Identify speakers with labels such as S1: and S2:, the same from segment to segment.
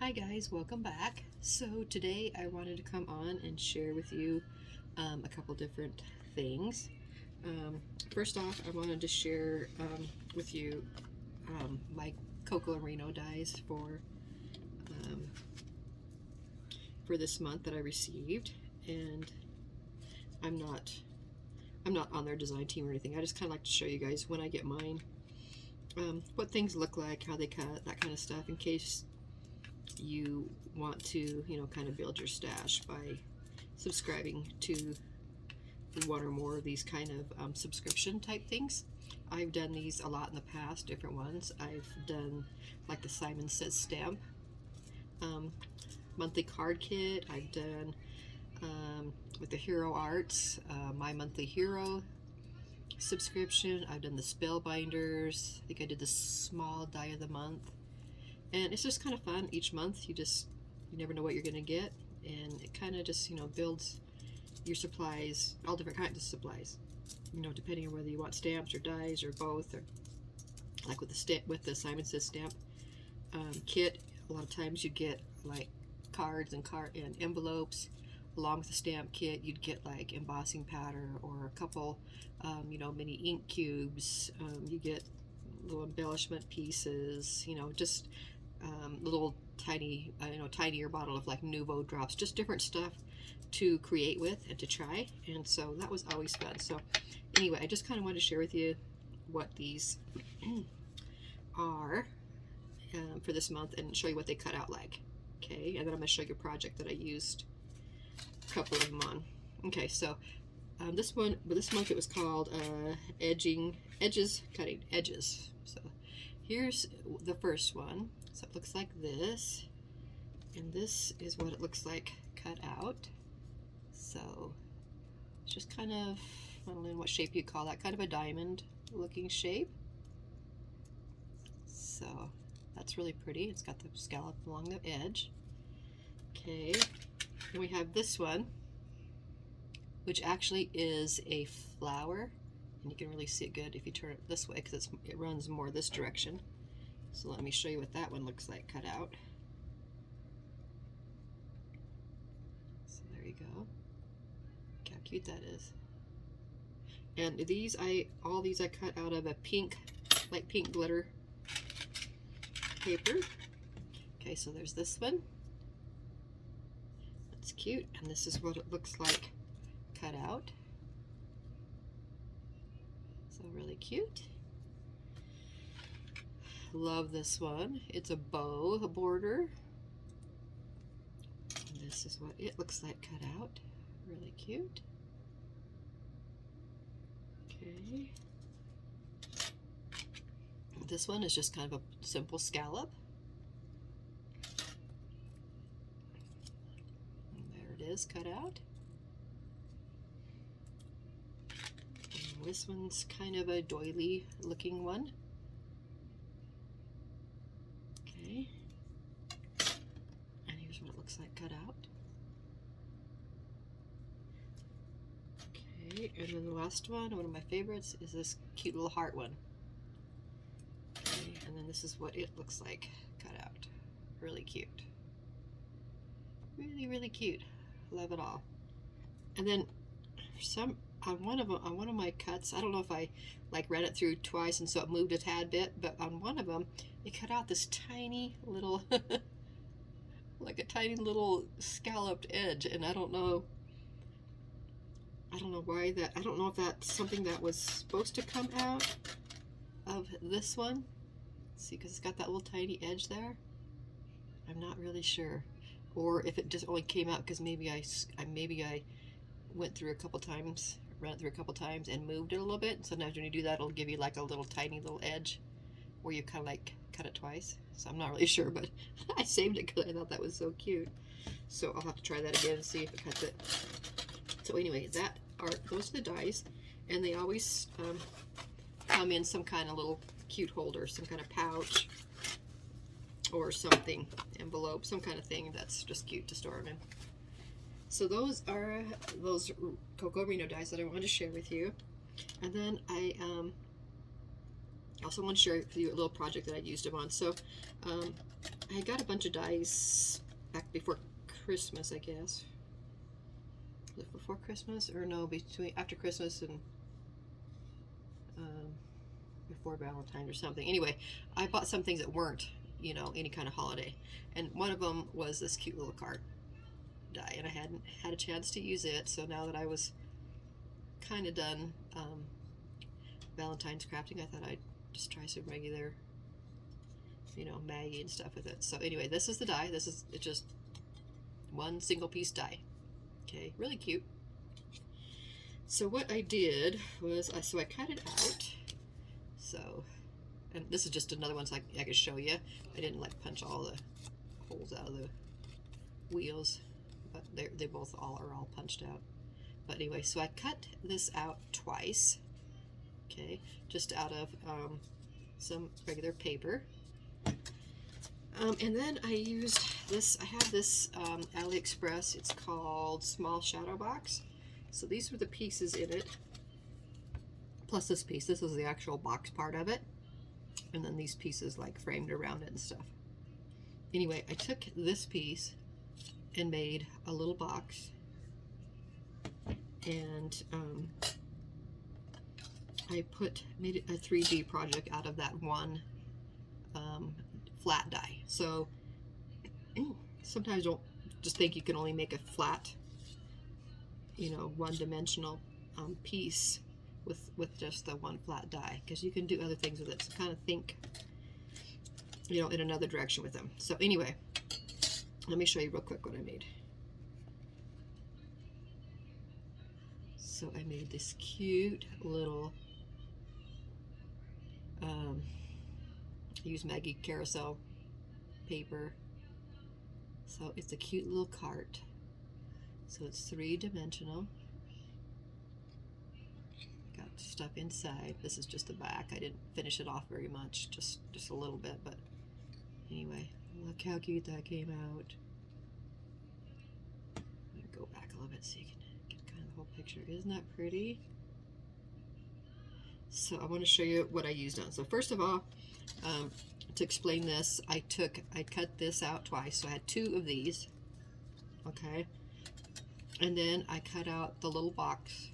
S1: Hi guys, welcome back. So today I wanted to come on and share with you a couple different things. First off, I wanted to share with you my Coco and Reno dies um, for this month that I received, and I'm not on their design team or anything. I just kind of like to show you guys when I get mine, what things look like, how they cut, that kind of stuff, in case you want to, kind of build your stash by subscribing to one or more of these kind of subscription type things. I've done these a lot in the past, different ones. I've done like the Simon Says stamp monthly card kit. I've done with the Hero Arts, my monthly hero subscription. I've done the spell binders. I think I did the small die of the month. And it's just kind of fun. Each month you never know what you're going to get, and it kind of just builds your supplies, all different kinds of supplies, depending on whether you want stamps or dies or both, or like with the Simon Says stamp kit. A lot of times you get like cards and envelopes along with the stamp kit. You'd get like embossing powder or a couple mini ink cubes. You get little embellishment pieces, just little tiny, tinier bottle of like Nuvo drops, just different stuff to create with and to try. And so that was always fun. So anyway, I just kind of wanted to share with you what these are for this month and show you what they cut out like. Okay, and then I'm going to show you a project that I used a couple of them on. Okay, so this month it was called Cutting Edges. So here's the first one. So it looks like this, and this is what it looks like cut out. So it's just kind of, I don't know what shape you call that, kind of a diamond looking shape. So that's really pretty. It's got the scallop along the edge. Okay, and we have this one, which actually is a flower, and you can really see it good if you turn it this way because it runs more this direction. So let me show you what that one looks like cut out. So there you go. Look how cute that is. And all these I cut out of a light pink glitter paper. Okay, so there's this one. That's cute, and this is what it looks like cut out. So really cute. Love this one. It's a bow border. And this is what it looks like cut out. Really cute. Okay. This one is just kind of a simple scallop. And there it is, cut out. And this one's kind of a doily looking one. Okay. And here's what it looks like cut out. Okay, and then the last one of my favorites, is this cute little heart one. Okay, and then this is what it looks like cut out. Really cute. Really, really cute. Love it all. And then on one of my cuts, I don't know if I like ran it through twice and so it moved a tad bit, but on one of them it cut out this tiny little like a tiny little scalloped edge, and I don't know why that. I don't know if that's something that was supposed to come out of this one. See, because it's got that little tiny edge there. I'm not really sure, or if it just only came out because maybe I went through a couple times, ran it through a couple times and moved it a little bit. And sometimes when you do that, it'll give you like a little tiny little edge where you kind of like cut it twice. So I'm not really sure, but I saved it because I thought that was so cute. So I'll have to try that again and see if it cuts it. So anyway, those are the dies, and they always come in some kind of little cute holder, some kind of pouch or something, envelope, some kind of thing that's just cute to store them in. So those are those Coco and Reno dies that I wanted to share with you. And then I also want to share with you a little project that I used them on. So I I got a bunch of dies back before Christmas, I guess. Was it before Christmas? Or no, after Christmas and before Valentine's or something. Anyway, I bought some things that weren't, you know, any kind of holiday. And one of them was this cute little card die, and I hadn't had a chance to use it, so now that I was kind of done Valentine's crafting, I thought I'd just try some regular, you know, Maggie and stuff with it. So anyway, this is the die. It's just one single piece die. Okay, really cute. So what I did was, I cut it out. So, and this is just another one so I could show you. I didn't like punch all the holes out of the wheels, but they both are all punched out. But anyway, so I cut this out twice. Okay, just out of some regular paper. And then I used this, I have this AliExpress, it's called Small Shadow Box. So these were the pieces in it, plus this piece. This is the actual box part of it. And then these pieces like framed around it and stuff. Anyway, I took this piece and made a little box. And I made it a 3D project out of that one flat die. So sometimes don't just think you can only make a flat, you know, one-dimensional piece with just the one flat die, because you can do other things with it. So kind of think, you know, in another direction with them. So anyway, let me show you real quick what I made. So I made this cute little I use Maggie carousel paper. So it's a cute little cart. So it's three-dimensional. Got stuff inside. This is just the back. I didn't finish it off very much, just a little bit, but anyway, look how cute that came out. Let me go back a little bit so you can get kind of the whole picture. Isn't that pretty? So I want to show you what I used on. So first of all, to explain this, I cut this out twice. So I had two of these, okay? And then I cut out the little box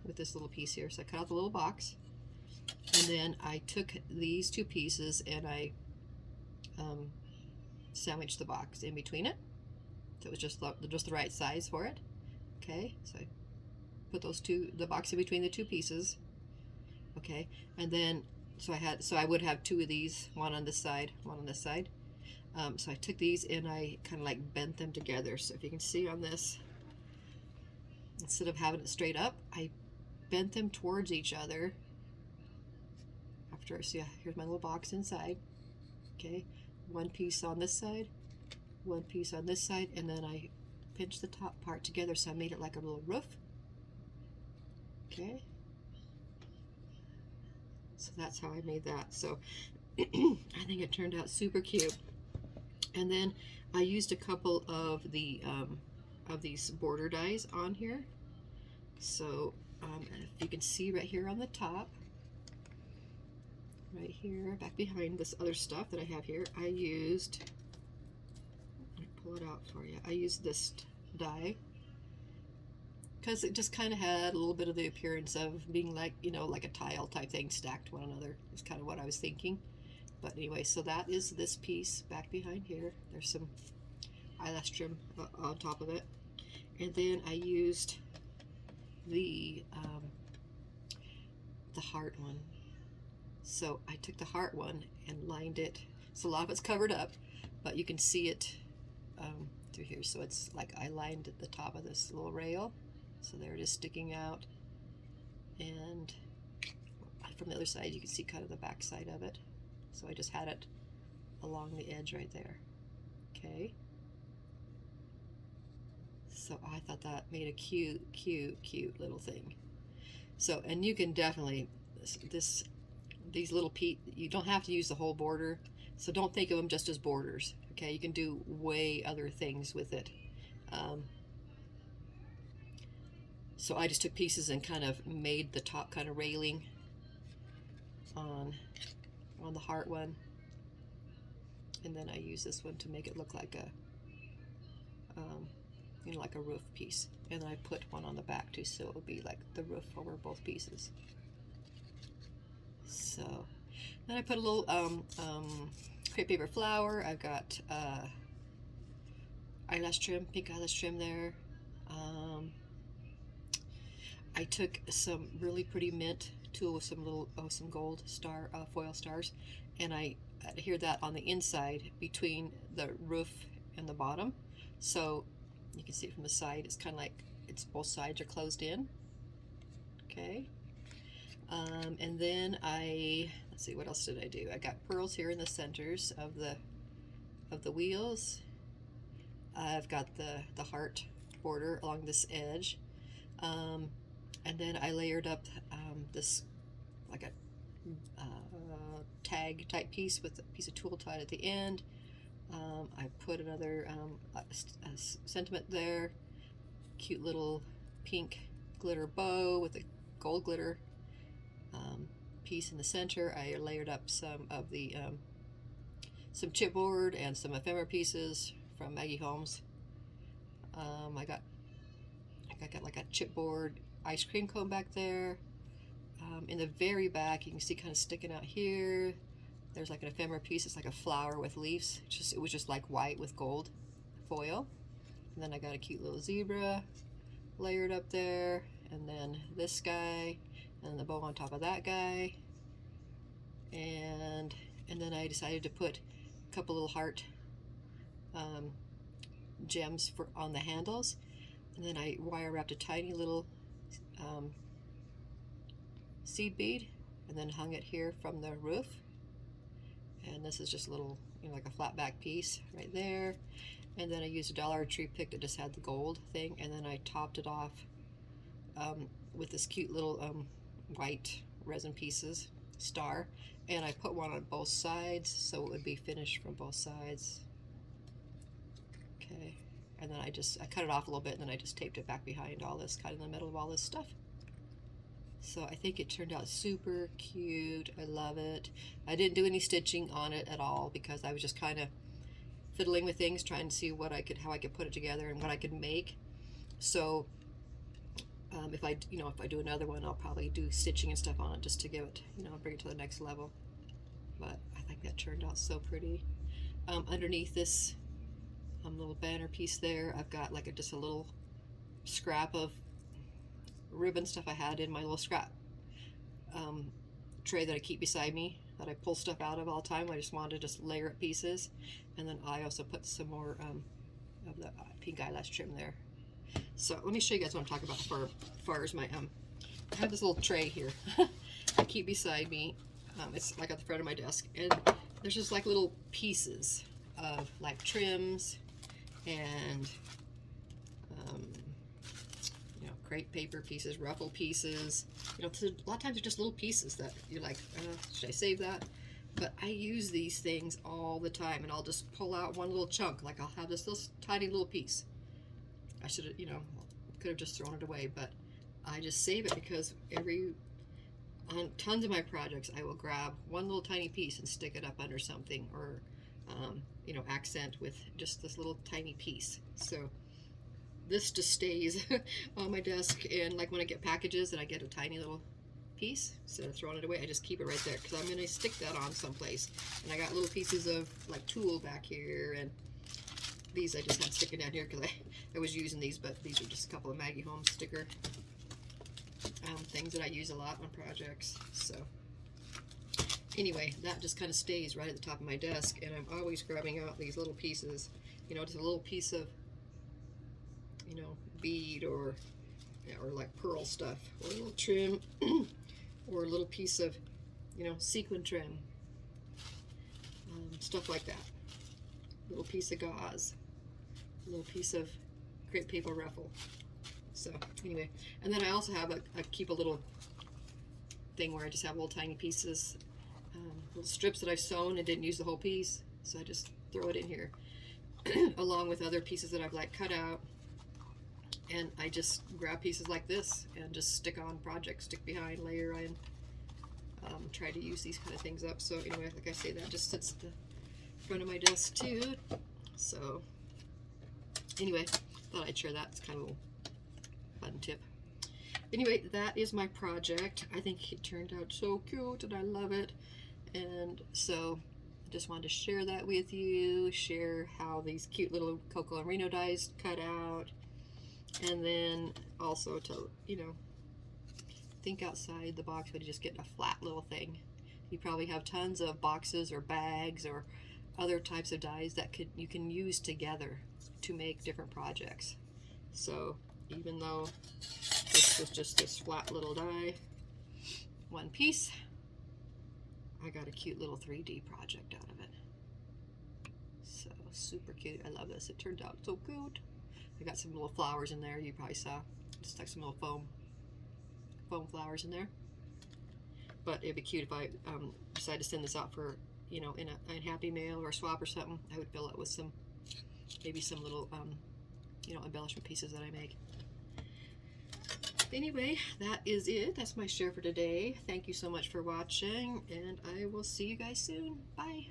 S1: with this little piece here. So I cut out the little box, and then I took these two pieces and I sandwiched the box in between it. So it was just the right size for it. Okay, so I put the box in between the two pieces. Okay, and then so I would have two of these, one on this side, one on this side. So I took these and I kind of like bent them together. So if you can see on this, instead of having it straight up, I bent them towards each other. After, so yeah, here's my little box inside. Okay, one piece on this side, one piece on this side, and then I pinched the top part together, so I made it like a little roof. Okay, so that's how I made that. So I think it turned out super cute. And then I used a couple of these border dies on here. So if you can see right here on the top, right here back behind this other stuff that I have here, I used, let me pull it out for you, I used this die because it just kind of had a little bit of the appearance of being like, you know, like a tile type thing stacked to one another. Is kind of what I was thinking. But anyway, so that is this piece back behind here. There's some eyelash trim on top of it. And then I used the heart one. So I took the heart one and lined it. So a lot of it's covered up, but you can see it through here. So it's like I lined at the top of this little rail. So there it is sticking out. And from the other side, you can see kind of the back side of it. So I just had it along the edge right there. Okay. So I thought that made a cute, cute, cute little thing. So, and you can definitely, these little you don't have to use the whole border. So don't think of them just as borders. Okay, you can do way other things with it. So I just took pieces and kind of made the top kind of railing on the heart one. And then I use this one to make it look like a you know, like a roof piece. And then I put one on the back too, so it would be like the roof over both pieces. So then I put a little crepe paper flower. I've got eyelash trim, pink eyelash trim there. I took some really pretty mint tool with some little some gold star foil stars, and I adhered that on the inside between the roof and the bottom, so you can see it from the side. It's kind of like it's both sides are closed in. Okay. And then let's see, what else did I do? I got pearls here in the centers of the wheels. I've got the heart border along this edge, and then I layered up this like a tag type piece with a piece of tulle tied at the end. I put another sentiment there, cute little pink glitter bow with a gold glitter piece in the center. I layered up some of the some chipboard and some ephemera pieces from Maggie Holmes. I got like a chipboard ice cream cone back there. In the very back, you can see kind of sticking out here, there's like an ephemera piece. It's like a flower with leaves. It was just like white with gold foil. And then I got a cute little zebra layered up there, and then this guy, and the bow on top of that guy, and then I decided to put a couple little heart gems on the handles, and then I wire wrapped a tiny little seed bead, and then hung it here from the roof. And this is just a little, you know, like a flat back piece right there. And then I used a Dollar Tree pick that just had the gold thing, and then I topped it off with this cute little white resin pieces star, and I put one on both sides so it would be finished from both sides. Okay, and then I cut it off a little bit, and then I just taped it back behind all this, kind of in the middle of all this stuff. So I think it turned out super cute. I love it. I didn't do any stitching on it at all because I was just kind of fiddling with things, trying to see how I could put it together and what I could make. So if I do another one, I'll probably do stitching and stuff on it just to give it, bring it to the next level. But I think that turned out so pretty. Underneath this little banner piece there, I've got like just a little scrap of ribbon stuff I had in my little scrap tray that I keep beside me, that I pull stuff out of all the time. I just wanted to just layer it pieces. And then I also put some more of the pink eyelash trim there. So let me show you guys what I'm talking about as far as my I have this little tray here I keep beside me. It's like at the front of my desk, and there's just like little pieces of like trims and crepe paper pieces, ruffle pieces. A lot of times they're just little pieces that you're like, should I save that? But I use these things all the time, and I'll just pull out one little chunk. Like I'll have this little tiny little piece. I should have, could have just thrown it away, but I just save it because on tons of my projects, I will grab one little tiny piece and stick it up under something, or accent with just this little tiny piece. So this just stays on my desk, and like when I get packages and I get a tiny little piece, instead of throwing it away, I just keep it right there because I'm going to stick that on someplace. And I got little pieces of like tulle back here, and these I just had sticking down here because I was using these, but these are just a couple of Maggie Holmes sticker things that I use a lot on projects. So anyway, that just kind of stays right at the top of my desk, and I'm always grabbing out these little pieces, just a little piece of bead or like pearl stuff, or a little trim or a little piece of sequin trim, stuff like that, little piece of gauze, a little piece of crepe paper ruffle. So anyway, and then I also have I keep a little thing where I just have little tiny pieces, little strips that I've sewn and didn't use the whole piece, so I just throw it in here along with other pieces that I've like cut out. And I just grab pieces like this and just stick on projects, stick behind, layer in, try to use these kind of things up. So anyway, like I say, that just sits at the front of my desk too. So anyway, thought I'd share that. It's kind of a fun tip. Anyway, that is my project. I think it turned out so cute and I love it. And so I just wanted to share that with you, share how these cute little Coco and Reno dies cut out, and then also to, you know, think outside the box when you just get a flat little thing. You probably have tons of boxes or bags or other types of dies that you can use together to make different projects. So even though this was just this flat little die, one piece, I got a cute little 3D project out of it. So super cute. I love this. It turned out so cute. I got some little flowers in there. You probably saw. Just stuck some little foam flowers in there. But it'd be cute if I decide to send this out for, you know, in a Happy Mail or a swap or something. I would fill it with some, maybe some little, you know, embellishment pieces that I make. Anyway, that is it. That's my share for today. Thank you so much for watching, and I will see you guys soon. Bye.